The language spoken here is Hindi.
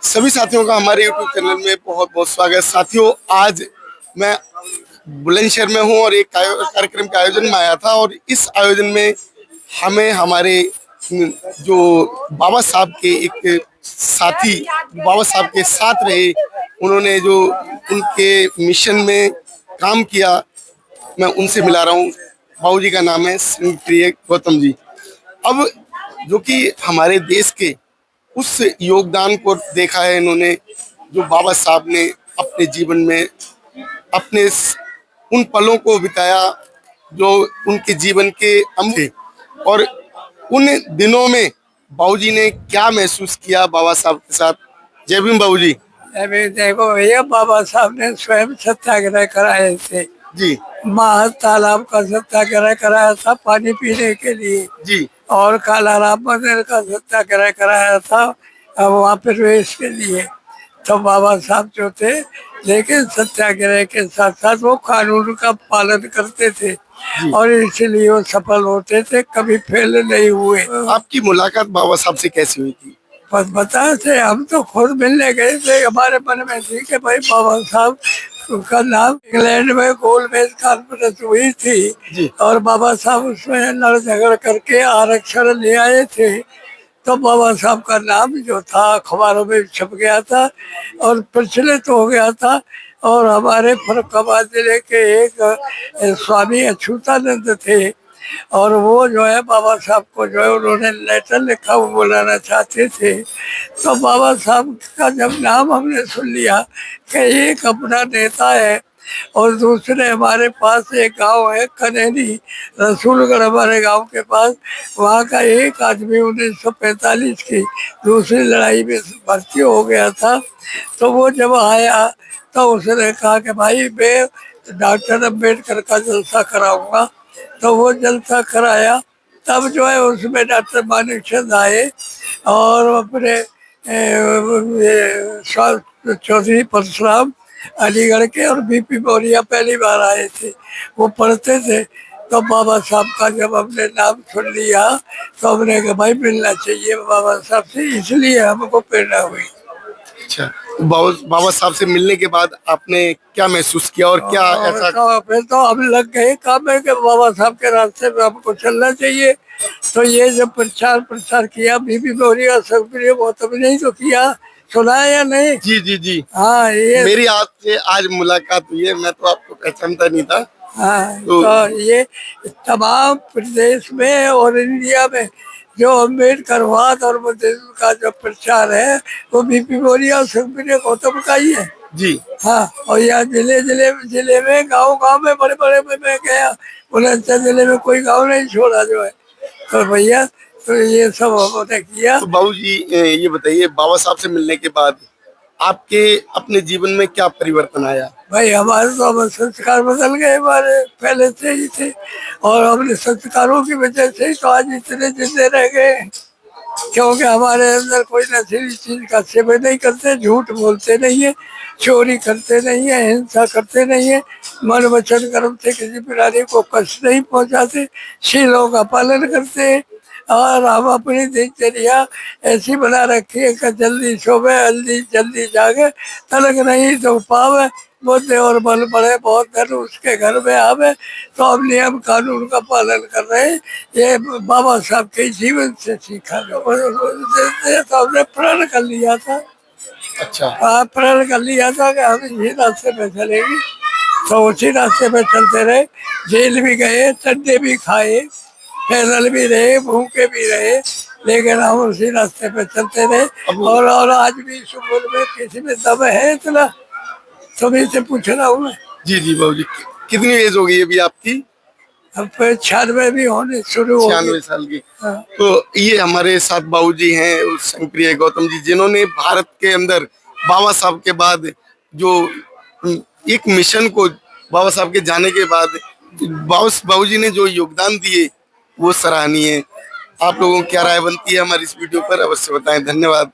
सभी साथियों का हमारे YouTube चैनल में बहुत बहुत स्वागत। साथियों, आज मैं बुलंदशहर में हूँ और एक कार्यक्रम के आयोजन में आया था और इस आयोजन में हमें हमारे जो बाबा साहब के एक साथी बाबा साहब के साथ रहे, उन्होंने जो उनके मिशन में काम किया, मैं उनसे मिला रहा हूँ। बाबू जी का नाम है प्रिय गौतम जी। अब जो कि हमारे देश के उस योगदान को देखा है इन्होंने, जो बाबा साहब ने अपने जीवन में अपने उन पलों को बिताया जो उनके जीवन के थे। और उन दिनों में बाबूजी ने क्या महसूस किया बाबा साहब के साथ। जय भीम बाबूजी। अभी देखो भैया, बाबा साहब ने स्वयं सत्याग्रह कराए थे जी माह तालाब का सत्याग्रह कराया था पानी पीने के लिए जी। और कालाराम मंदिर का सत्याग्रह कराया था वहाँ प्रवेश के लिए। तो बाबा साहब जो थे, लेकिन सत्याग्रह के साथ साथ वो कानून का पालन करते थे और इसलिए वो सफल होते थे, कभी फेल नहीं हुए। आपकी मुलाकात बाबा साहब से कैसी हुई थी? बस बताए थे, हम तो खुद मिलने गए थे। हमारे मन में थी कि भाई बाबा साहब का नाम इंग्लैंड में गोलमेज कॉन्फ्रेंस हुई थी और बाबा साहब उसमें लड़ झगड़ करके आरक्षण ले आए थे। तो बाबा साहब का नाम जो था अखबारों में छप गया था और प्रचलित हो गया था। और हमारे फर्रुखाबाद जिले के एक स्वामी अछूतानंद थे और वो जो है बाबा साहब को जो है उन्होंने लेटर लिखा, वो बुलाना चाहते थे। तो बाबा साहब का जब नाम हमने सुन लिया कि एक अपना नेता है और दूसरे हमारे पास एक गांव है कनेरी, रसूलगढ़ हमारे गांव के पास, वहाँ का एक आदमी 1945 की दूसरी लड़ाई में भर्ती हो गया था। तो वो जब आया तो उसने कहा कि भाई मैं डॉक्टर अम्बेडकर का जलसा कराऊंगा। तो वो जलसा कराया। तब जो है उसमें डॉक्टर मानिकचंद आए और अपने चौधरी परशुराम अलीगढ़ के और बीपी मौर्य पहली बार आए थे, वो पढ़ते थे। तो बाबा साहब का जब हमने नाम सुन लिया तो हमने कहा भाई मिलना चाहिए बाबा साहब से, इसलिए हमको प्रेरणा हुई। अच्छा, बाबा साहब से मिलने के बाद आपने क्या महसूस किया और क्या ऐसा? तो फिर तो हम लग गए काम है कि बाबा साहब के रास्ते पे हमको चलना चाहिए। तो ये जब प्रचार किया बीबी मौर्य सक्रिय गौतम ने ही तो किया, सुना है या नहीं? जी जी जी। हाँ, ये मेरी आपसे आज मुलाकात हुई है, मैं तो आपको पहचानता नहीं था। हाँ, तो ये तमाम प्रदेश में और इंडिया में जो अम्बेडकरवाद और बुद्धिज्म का जो प्रचार है वो बीपी मौर्य और सक्रिय गौतम का ही है। जी हाँ, और यहाँ जिले में गांव में बड़े बड़े में मैं गया, बुलंदशहर जिले में कोई गांव नहीं छोड़ा जो है। तो भैया, तो ये सब हमने किया। तो बाबूजी, ये बताइए, बाबा साहब से मिलने के बाद आपके अपने जीवन में क्या परिवर्तन आया? भाई हमारे तो अब संस्कार बदल गए, हमारे पहले से ही थे और हमने संस्कारों की वजह से ही तो आज इतने जिंदे रह गए, क्योंकि हमारे अंदर कोई नशीली चीज का सेवन नहीं करते, झूठ बोलते नहीं है, चोरी करते नहीं है, हिंसा करते नहीं है, मन वचन कर्म से किसी प्राणी को कष्ट नहीं पहुंचाते, शीलों का पालन करते हैं। और हम अपनी दिनचर्या ऐसी बना रखी है कि जल्दी सोवे जल्दी जागे, तलक नहीं तो पावे, बुद्धि और बल बढ़े बहुत धन उसके घर में आवे। तो हम नियम कानून का पालन कर रहे हैं, ये बाबा साहब के जीवन से सीखा जो तो हमने प्रण कर लिया था। अच्छा, हाँ, प्रण कर लिया था कि हम इसी रास्ते पे चलेंगे, तो उसी रास्ते पे चलते रहे। जेल भी गए, चड्डे भी खाए, पैदल भी रहे, भूखे भी रहे, लेकिन हम उसी रास्ते पे चलते रहे। और आज भी इस उम्र में किसी में दम है इतना, सभी से पूछ रहा हूँ मैं। जी जी बाबूजी। कितनी एज हो गई अभी आपकी? अब 96 भी होने शुरू हो 96 गए। साल की। हाँ। तो ये हमारे साथ बाबूजी हैं, उस प्रिय गौतम जी, जिन्होंने भारत के अंदर बाबा साहब के बाद जो एक मिशन को, बाबा साहब के जाने के बाद बाबूजी ने जो योगदान दिए वो सराहनीय है। आप लोगों की क्या राय बनती है हमारी इस वीडियो पर, अवश्य बताएं। धन्यवाद।